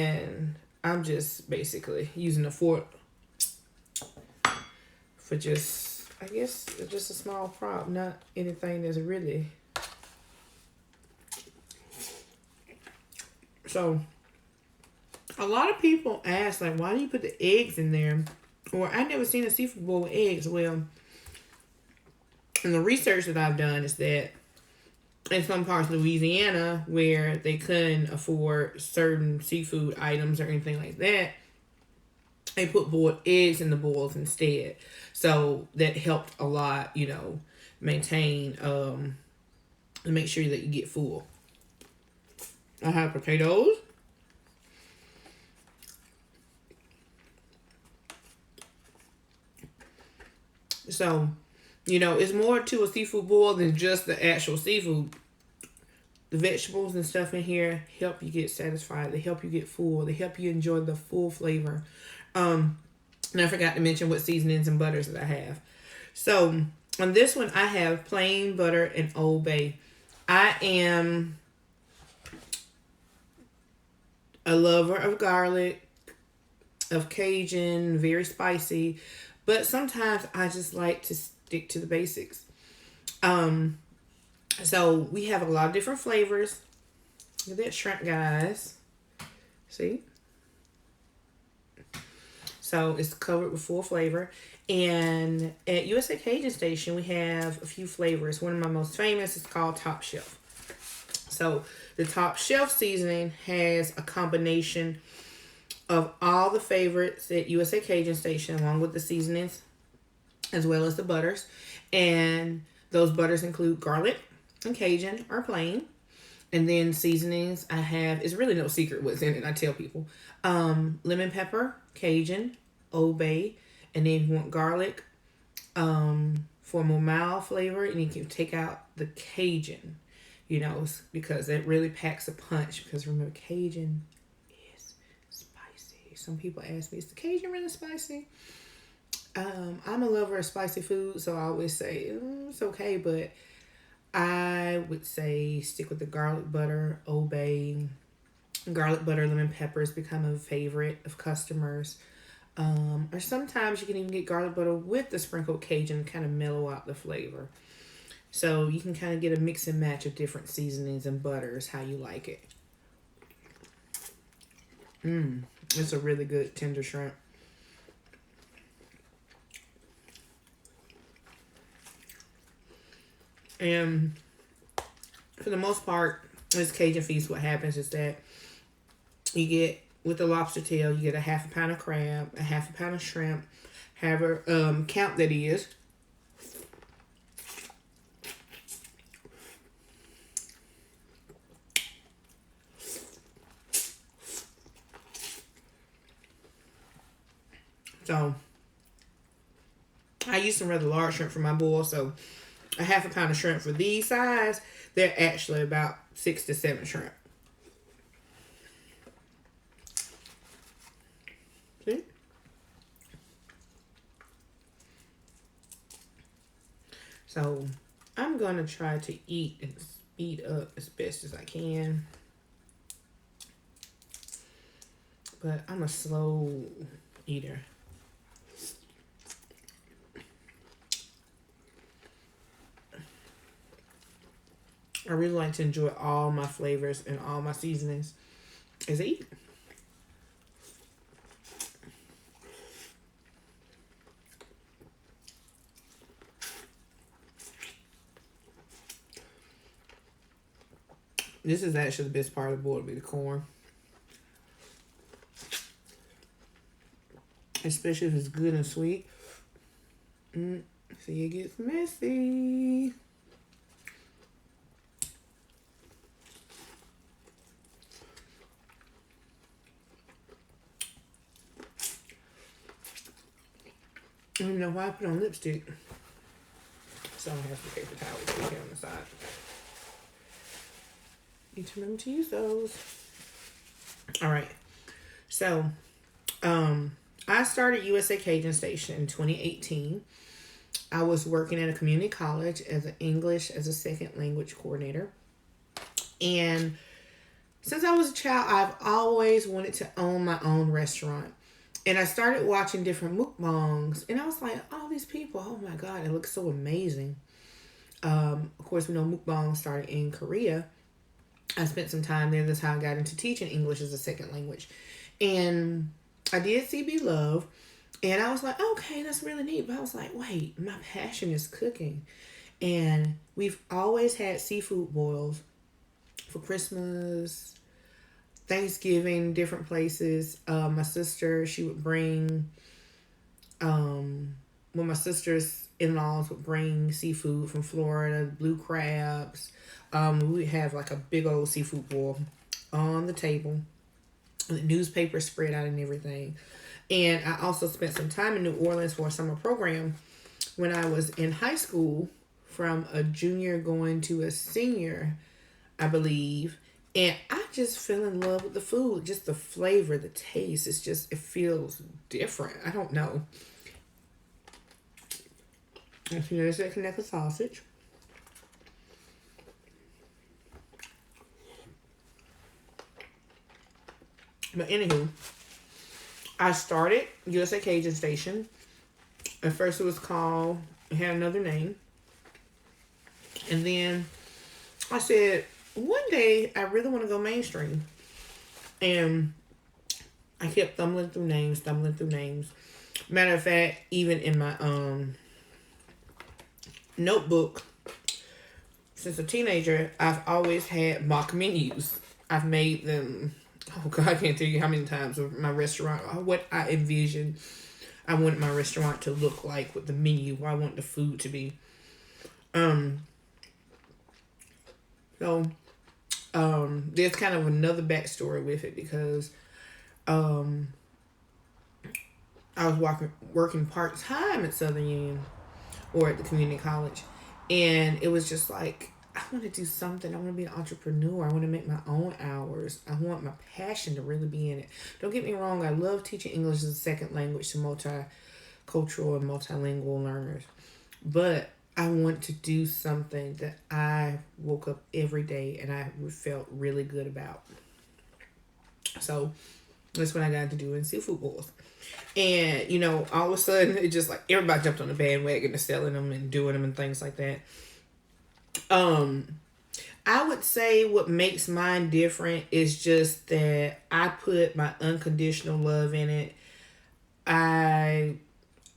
And I'm just basically using a fork for just, I guess, just a small prop, not anything that's really. So, a lot of people ask, like, why do you put the eggs in there? Or, I never seen a seafood bowl with eggs. Well, and the research that I've done is that in some parts of Louisiana where they couldn't afford certain seafood items or anything like that, they put boiled eggs in the bowls instead. So that helped a lot, maintain, to make sure that you get full. I have potatoes. So, it's more to a seafood boil than just the actual seafood. The vegetables and stuff in here help you get satisfied. They help you get full. They help you enjoy the full flavor. And I forgot to mention what seasonings and butters that I have. So on this one, I have plain butter and Old Bay. I am a lover of garlic, of Cajun, very spicy, but sometimes I just like to stick to the basics. So we have a lot of different flavors. Look at that shrimp, guys. See? So it's covered with full flavor. And at USA Cajun Station, we have a few flavors. One of my most famous is called Top Shelf. So the Top Shelf seasoning has a combination of all the favorites at USA Cajun Station, along with the seasonings, as well as the butters. And those butters include garlic and Cajun or plain. And then seasonings I have, is really no secret what's in it, I tell people. Lemon pepper, Cajun, Old Bay, and then if you want garlic for a more mild flavor, and you can take out the Cajun, because it really packs a punch. Because remember, Cajun is spicy. Some people ask me, is the Cajun really spicy? I'm a lover of spicy food, so I always say it's okay, but I would say stick with the garlic butter, Old Bay. Garlic butter, lemon peppers become a favorite of customers. Or sometimes you can even get garlic butter with the sprinkled Cajun to kind of mellow out the flavor. So you can kind of get a mix and match of different seasonings and butters, how you like it. It's a really good tender shrimp. And for the most part, this Cajun feast, what happens is that you get, with the lobster tail, you get a half a pound of crab, a half a pound of shrimp, however count that is. So I use some rather large shrimp for my boil, so a half a pound of shrimp for these size, they're actually about 6 to 7 shrimp. See? So I'm gonna try to eat and speed up as best as I can. But I'm a slow eater. I really like to enjoy all my flavors and all my seasonings as I eat. This is actually the best part of the boil, be the corn. Especially if it's good and sweet. See, it gets messy. I don't know why I put on lipstick. So I have the paper towels here on the side. Need to remember to use those. Alright. So, I started USA Cajun Station in 2018. I was working at a community college as an English as a second language coordinator. And Since I was a child, I've always wanted to own my own restaurant. And I started watching different mukbangs, and I was like, all these people, oh my God, it looks so amazing. Of course, we know mukbang started in Korea. I spent some time there. That's how I got into teaching English as a second language. And I did CB Love, and I was like, okay, that's really neat. But I was like, wait, my passion is cooking. And we've always had seafood boils for Christmas, Thanksgiving, different places. My sister, she would bring, when my sister's in-laws would bring seafood from Florida, blue crabs. We would have like a big old seafood boil on the table, the newspaper spread out and everything. And I also spent some time in New Orleans for a summer program when I was in high school, from a junior going to a senior, I believe. And I just fell in love with the food, just the flavor, the taste. It's just, it feels different. I don't know. And so there's that Connecticut sausage. But anywho, I started USA Cajun Station. At first it was called, it had another name. And then I said, one day I really want to go mainstream. And I kept stumbling through names. Matter of fact, even in my notebook, since a teenager, I've always had mock menus. I've made them, oh God, I can't tell you how many times with my restaurant, what I envisioned I wanted my restaurant to look like with the menu, what I want the food to be. There's kind of another backstory with it, because I was working part-time at Southern Union, or at the community college, and it was just like, I want to do something. I want to be an entrepreneur. I want to make my own hours. I want my passion to really be in it. Don't get me wrong, I love teaching English as a second language to multicultural and multilingual learners, but I want to do something that I woke up every day and I felt really good about. So that's when I got into doing seafood boils. And, all of a sudden, it just like everybody jumped on the bandwagon to selling them and doing them and things like that. I would say what makes mine different is just that I put my unconditional love in it. I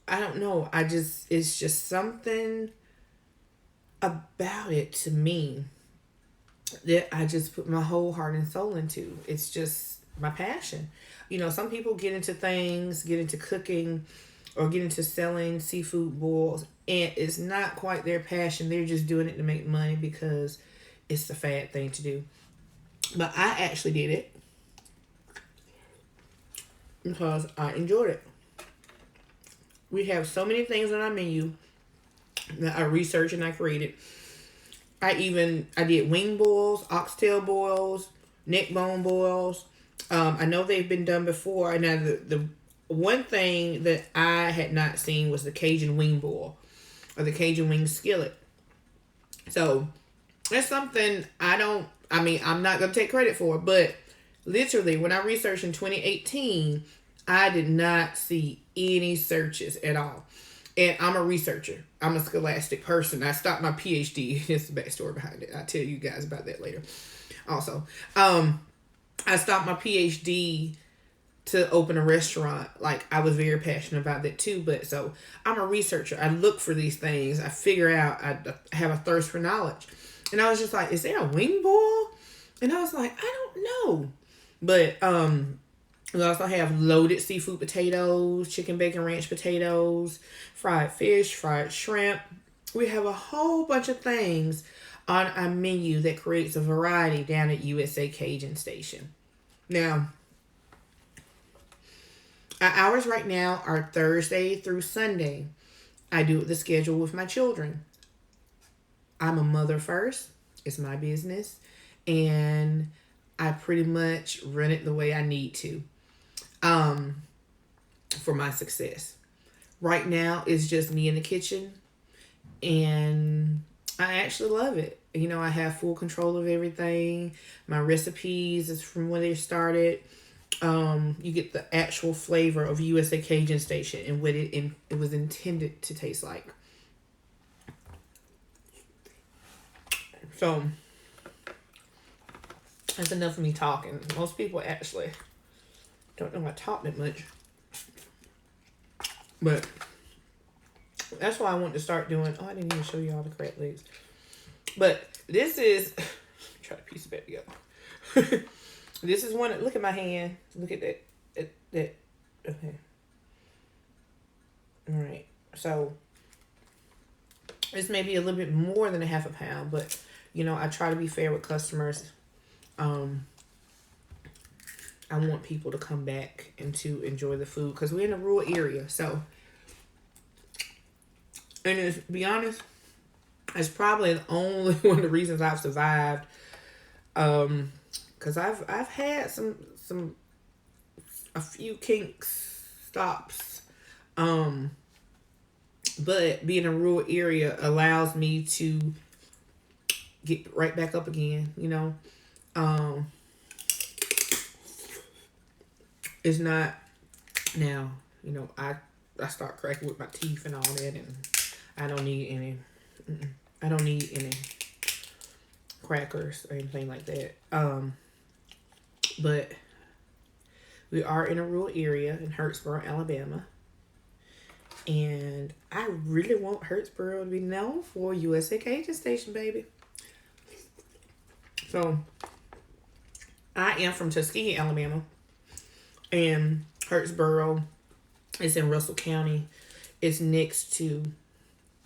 don't know. It's just something about it to me that I just put my whole heart and soul into. It's just my passion. Some people get into cooking, or get into selling seafood boils, and it's not quite their passion. They're just doing it to make money because it's the fad thing to do. But I actually did it because I enjoyed it. We have so many things on our menu that I researched and I created. I did wing boils, oxtail boils, neck bone boils. I know they've been done before. Now, the one thing that I had not seen was the Cajun wing boil, or the Cajun wing skillet. So that's something I'm not going to take credit for, but literally when I researched in 2018, I did not see any searches at all. And I'm a researcher. I'm a scholastic person. I stopped my PhD. Here's the backstory behind it. I'll tell you guys about that later. Also, I stopped my PhD to open a restaurant. Like, I was very passionate about that too. But so I'm a researcher. I look for these things. I figure out. I have a thirst for knowledge. And I was just like, is there a wing boil? And I was like, I don't know. But we also have loaded seafood potatoes, chicken bacon ranch potatoes, fried fish, fried shrimp. We have a whole bunch of things on our menu that creates a variety down at USA Cajun Station. Now, our hours right now are Thursday through Sunday. I do the schedule with my children. I'm a mother first. It's my business. And I pretty much run it the way I need to for my success. Right now, it's just me in the kitchen. And I actually love it. You know, I have full control of everything. My recipes is from when they started. You get the actual flavor of USA Cajun Station and what it was intended to taste like. So that's enough of me talking. Most people actually don't know I talk that much, but that's why I want to start doing. Oh, I didn't even show you all the crab legs. But this is try to piece it back together. This is one. Look at my hand. Look at that. That. Okay. All right. So this may be a little bit more than a half a pound, but you know, I try to be fair with customers. I want people to come back and to enjoy the food because we're in a rural area. So, and to be honest, it's probably the only one of the reasons I've survived. Because I've had a few kinks, stops. But being in a rural area allows me to get right back up again, you know. It's not now, you know, I start cracking with my teeth and all that, and I don't need any crackers or anything like that. But we are in a rural area in Hurtsboro, Alabama. And I really want Hurtsboro to be known for USA Cajun Station, baby. So, I am from Tuskegee, Alabama. And Hurtsboro is in Russell County. It's next to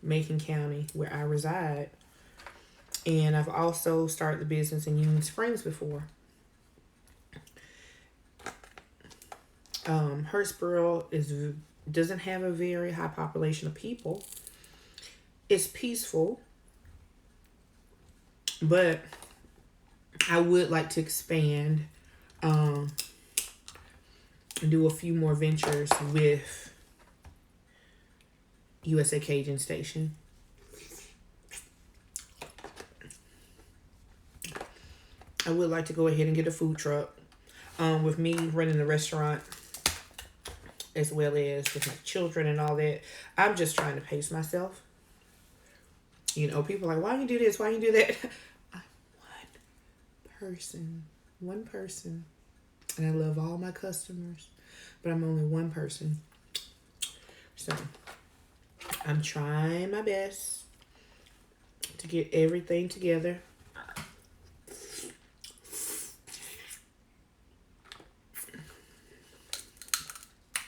Macon County, where I reside. And I've also started the business in Union Springs before. Hurtsboro doesn't have a very high population of people. It's peaceful, but I would like to expand and do a few more ventures with USA Cajun Station. I would like to go ahead and get a food truck. With me running the restaurant, as well as with my children and all that, I'm just trying to pace myself. You know, people are like, why you do this? Why you do that? I'm one person. And I love all my customers, but I'm only one person. So I'm trying my best to get everything together.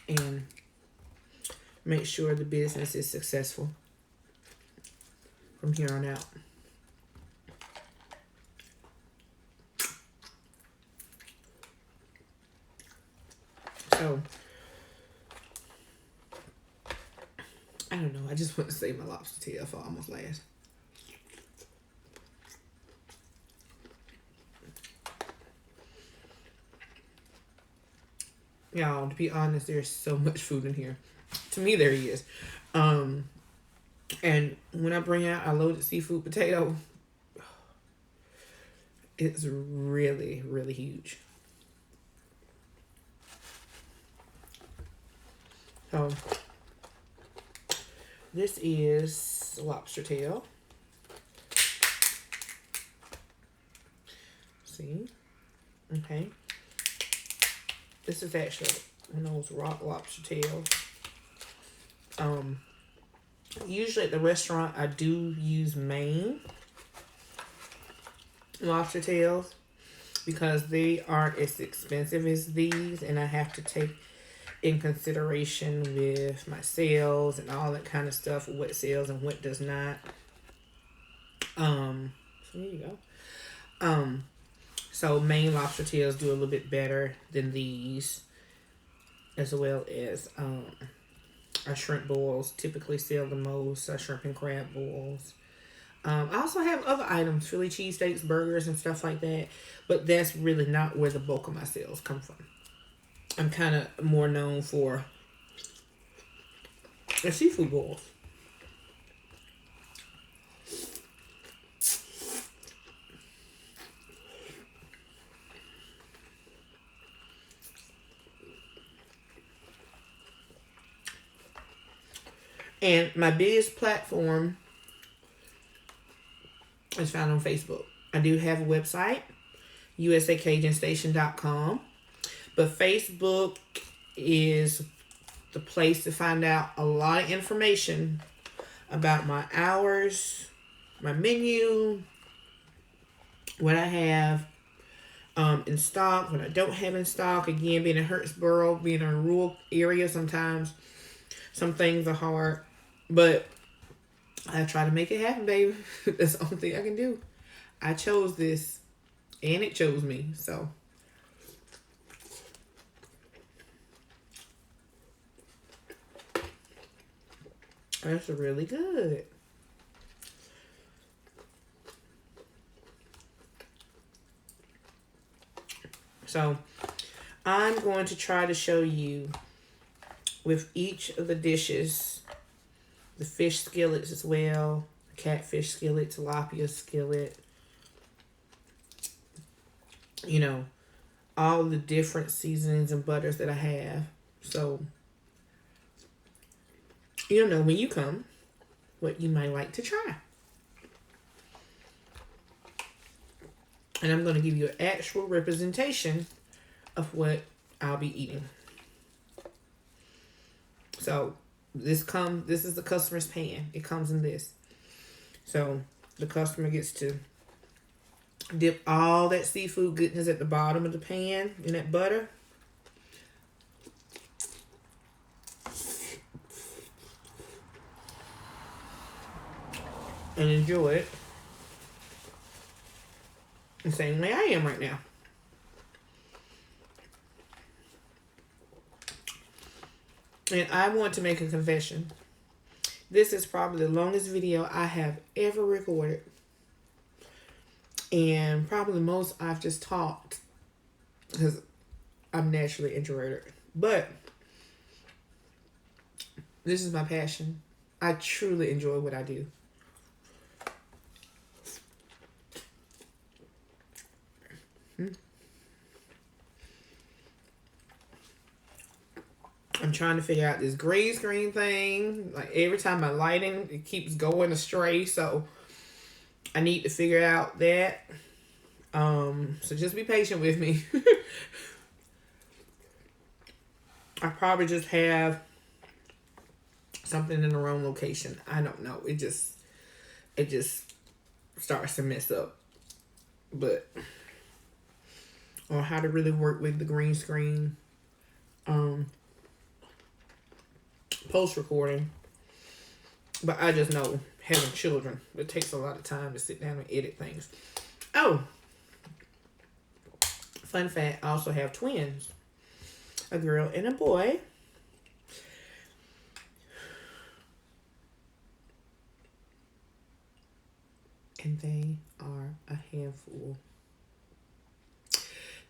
And make sure the business is successful from here on out. So, I don't know. I just want to save my lobster tail for almost last. Y'all, to be honest, there's so much food in here. To me, there is. And when I bring out a loaded seafood potato, it's really, really huge. So, this is lobster tail. See? Okay. This is actually one of those rock lobster tails. Usually at the restaurant, I do use Maine lobster tails because they aren't as expensive as these, and I have to take in consideration with my sales and all that kind of stuff, what sells and what does not. So there you go. So Maine lobster tails do a little bit better than these, as well as our shrimp boils typically sell the most. Our shrimp and crab boils. I also have other items, Philly cheesesteaks, burgers, and stuff like that. But that's really not where the bulk of my sales come from. I'm kind of more known for the seafood boils. And my biggest platform is found on Facebook. I do have a website, usacajunStation.com. But Facebook is the place to find out a lot of information about my hours, my menu, what I have in stock, what I don't have in stock. Again, being in Hurtsboro, being in a rural area, sometimes some things are hard. But I try to make it happen, baby. That's the only thing I can do. I chose this, and it chose me. So, that's really good. So, I'm going to try to show you with each of the dishes, the fish skillets as well, catfish skillet, tilapia skillet, you know, all the different seasonings and butters that I have. So, you'll know when you come what you might like to try. And I'm going to give you an actual representation of what I'll be eating. So, this is the customer's pan. It comes in this. So, the customer gets to dip all that seafood goodness at the bottom of the pan in that butter. And enjoy it the same way I am right now. And I want to make a confession. This is probably the longest video I have ever recorded. And probably the most I've just talked. Because I'm naturally introverted. But this is my passion. I truly enjoy what I do. I'm trying to figure out this green screen thing. Like every time my lighting, it keeps going astray. So I need to figure out that. So just be patient with me. I probably just have something in the wrong location. I don't know. It just starts to mess up. But on how to really work with the green screen. Post recording. But I just know having children, it takes a lot of time to sit down and edit things. Oh, fun fact, I also have twins, a girl and a boy. And they are a handful.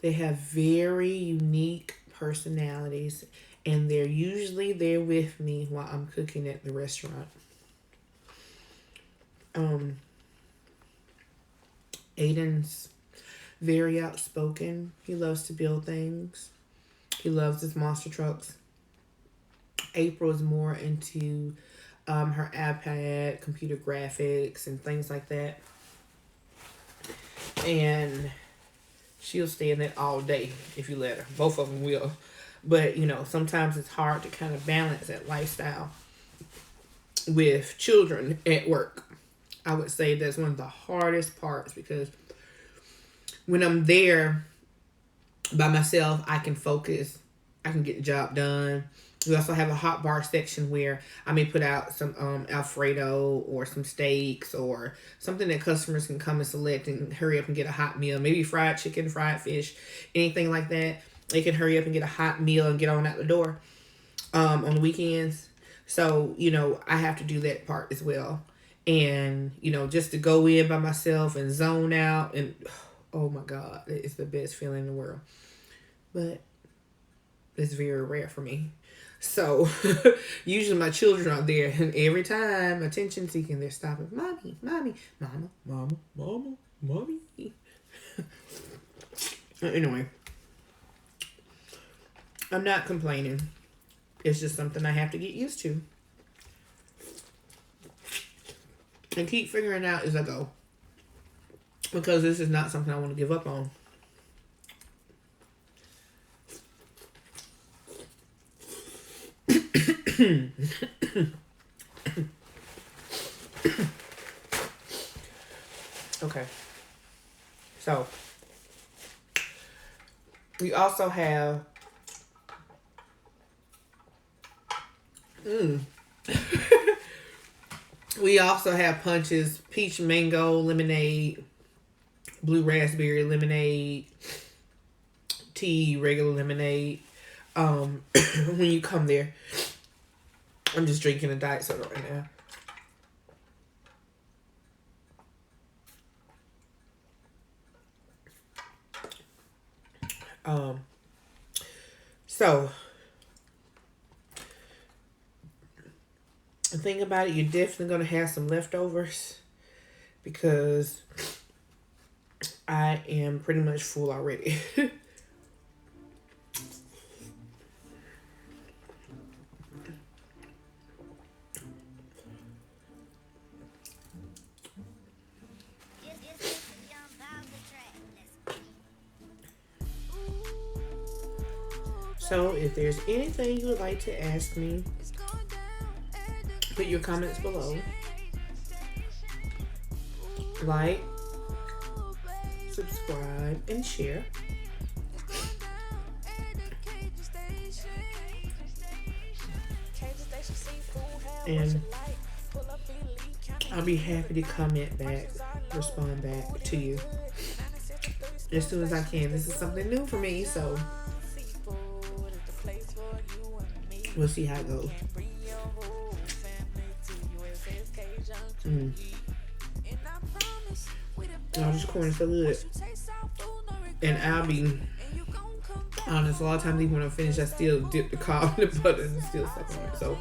They have very unique personalities. And they're usually there with me while I'm cooking at the restaurant. Aiden's very outspoken. He loves to build things. He loves his monster trucks. April is more into her iPad, computer graphics, and things like that. And she'll stay in that all day if you let her. Both of them will. But, you know, sometimes it's hard to kind of balance that lifestyle with children at work. I would say that's one of the hardest parts because when I'm there by myself, I can focus. I can get the job done. We also have a hot bar section where I may put out some Alfredo or some steaks or something that customers can come and select and hurry up and get a hot meal. Maybe fried chicken, fried fish, anything like that. They can hurry up and get a hot meal and get on out the door on the weekends. So, you know, I have to do that part as well. And, you know, just to go in by myself and zone out and, oh my God, it's the best feeling in the world. But it's very rare for me. So, usually my children are there and every time, attention seeking, they're stopping, mommy, mommy, mama, mama, mama, mommy. Anyway. I'm not complaining. It's just something I have to get used to. and keep figuring out as I go. Because this is not something I want to give up on. Okay. So, we also have we also have punches: peach mango lemonade, blue raspberry lemonade, tea, regular lemonade. When you come there, I'm just drinking a diet soda right now. So the thing about it, you're definitely gonna have some leftovers because I am pretty much full already. So if there's anything you would like to ask me, put your comments below. Like, subscribe, and share. And I'll be happy to comment back, respond back to you as soon as I can. This is something new for me, so we'll see how it goes. Oh, this corn is so good. And I'll be honest, a lot of times even when I finish, I still dip the cob in the butter and still stuck on it. So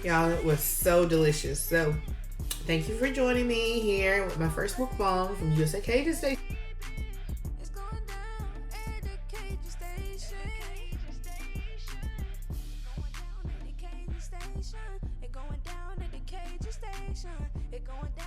y'all, it was so delicious. So thank you for joining me here with my first mukbang from USA Cajun Station. It going down at the Cajun Station. It going down.